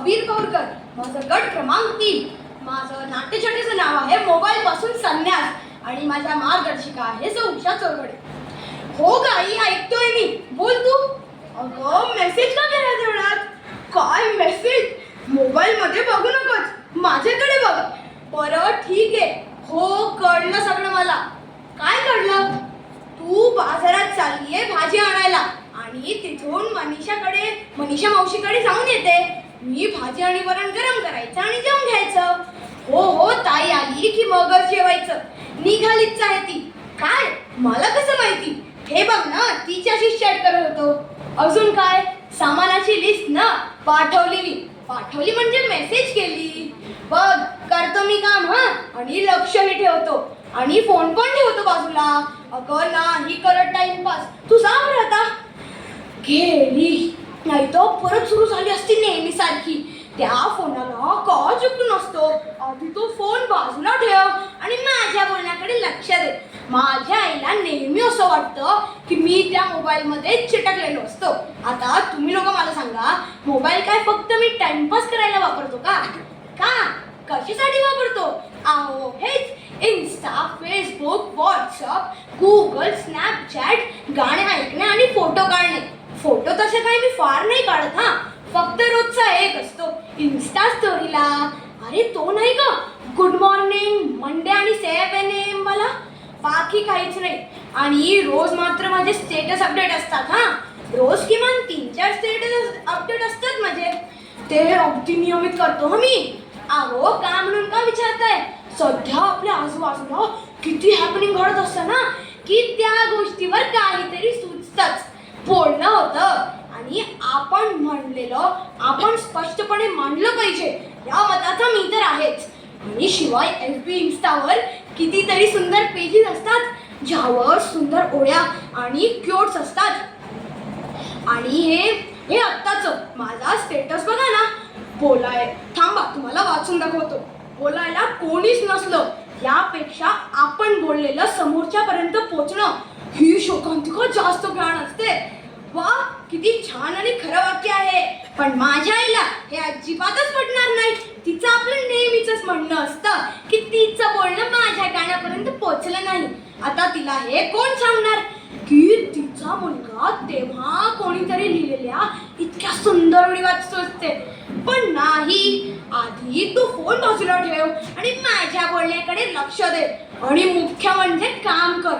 अबीर कौरकर, माझं गट क्रमांक 3. माझं नाट्यछटेचं नाव आहे मोबाईल पासून संन्यास आणि माझ्या मार्गदर्शिका आहे सौ उषा चौघडे. हो गाई, ऐकतोय मी, बोल तू. अगं मेसेज का केला तेवढ्यात? काय मेसेज? मोबाईल मध्ये बघू नकोस, माझ्याकडे बघ. बरं ठीक आहे, हो कळलं सगळं मला. काय कळलं? तू बाजारात चाललीये भाजी आणायला आणि तिथून मनीषा मावशीकडे जाऊन येते. मी भाजी आणि वरण गरम करायचं आणि जेवून घ्यायचं. हो हो, ताई आली की मगच जेवायचं. निघालीच आहे ती. काय? मला कसं माहिती? हे बघ ना, तिच्याशी चॅट करत होतो. अजून काय? सामानाची लिस्ट ना पाठवली म्हणजे मेसेज केली. बघ, करतो मी काम हा, आणि लक्षही ठेवतो आणि फोन पण ठेवतो बाजूला. अगं नाही करत टाइमपास. तू जा बरं आता. गेली, नाही तर परत सुरू झाली असती नेहमी सारखी. त्या फोनाला का चिपटून असतो. आधी तो फोन बाजूला ठेव आणि माझ्या बोलण्याकडे लक्ष दे. माझ्या आईला नेहमी असं वाटतं की मी त्या मोबाईलमध्ये चिटकलेलो असतो. आता तुम्ही लोक मला सांगा, मोबाईल काय फक्त मी टाइमपास करायला वापरतो का? कशासाठी वापरतो? अहो हेच Insta, Facebook, WhatsApp, Google, Snapchat, गाणे ऐकणे आणि फोटो काढणे. फोटो तसे काही मी फार नाही काढत हा, फक्त रोजचा एक असतो इन्स्टा स्टोरीला. अरे तो नाही का, गुड मॉर्निंग मंडे आणि 7 AM मला. बाकी काहीच नाही. आणि रोज मात्र माझे स्टेटस अपडेट असतात हा. रोज किमान 3-4 स्टेटस अपडेट असतात माझे. ते अगदी नियमित करतो हा मी. अहो का म्हणून का विचारताय? सध्या आपल्या आजूबाजूला किती हॅपनिंग घडत असतं ना, की त्या गोष्टीवर काहीतरी सुचतच. बोलणं होतं आणि आपण स्पष्टपणे मांडलं पाहिजे या मताचा मी तर आहेच. आणि शिवाय FB, इन्स्टावर कितीतरी सुंदर पेजेस असतात ज्यावर सुंदर ओळ्या आणि क्योट्स असतात. आणि हे आत्ताच माझा स्टेटस बघा ना. थांबा, तुम्हाला वाचून दाखवतो. बोलायला कोणीच नसलं यापेक्षा आपण बोललेलं समोरच्यापर्यंत पोचणं ही शोकांतिका जास्त घाण असते. वा, किती छान आणि खरं वाक्य आहे. पण माझ्या आईला हे अजिबातच पटणार नाही. तिचं आपलं नेहमीच म्हणणं असतं की तिचं बोलणं माझ्या कानापर्यंत पोचलं नाही. आता तिला हे कोण सांगणार की तिचा मुलगा तेव्हा कोणीतरी लिहिलेल्या इतक्या सुंदर ओळी वाचतो असते. पण नाही, आधी तू फोन बाजूला ठेव आणि माझ्या बोलण्याकडे लक्ष दे. आणि मुख्य म्हणजे काम कर.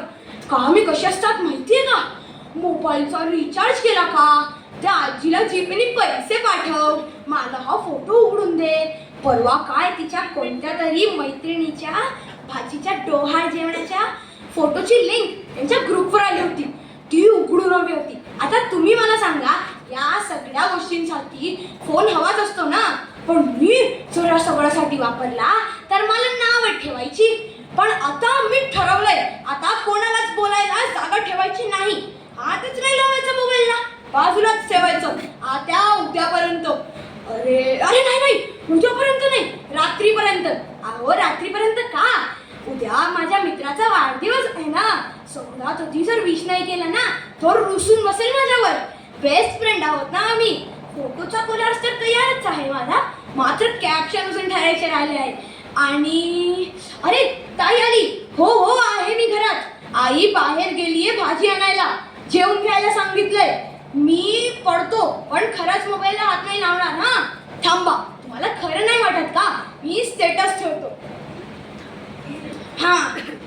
कामे कशी असतात माहितीये का? मोबाईलचा रिचार्ज केला का? त्या आजीला जीपेने पैसे पाठव. मला हा फोटो उघडून दे. परवा काय तिच्या कोणत्या तरी मैत्रिणीच्या भाजीच्या डोहाळ जेवणाच्या फोटोची लिंक यांच्या ग्रुपवर आली होती. ती उघडून हवी होती. आता तुम्ही मला सांगा, या सगळ्या गोष्टींसाठी फोन हवाच असतो ना. पण मी जर या सगळ्यासाठी वापरला तर मला नाव ठेवायची. पण आता मी ठरवलंय, आता कोणालाच बोलायला जागा ठेवायची नाही. हातच नाही लावायचा मोबाईलला, बाजूलाच ठेवायचं. आता उद्यापर्यंत. अरे नाही, उद्यापर्यंत नाही, रात्रीपर्यंत. अहो रात्रीपर्यंत का? उद्या माझ्या मित्राचा वाढदिवस आहे ना. समजा कधी जर विश नाही केला ना तर रुसून बसेल माझ्यावर. बेस्ट फ्रेंड आहोत ना आम्ही. फोटोचा कोलाज तर तयारच आहे माझा, मात्र कॅप्शन अजून ठरायचे राहिले आहे. आणि अरे ताई आली. हो आहे मी घरात. आई बाहेर गेलीये भाजी आणायला. जेवून घ्यायला सांगितलंय. मी पडतो, पण खरंच मोबाईलला हात नाही लावणार हा. थांबा, तुम्हाला खरं नाही वाटत का? मी स्टेटस ठेवतो.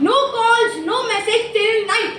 No calls, no message till night.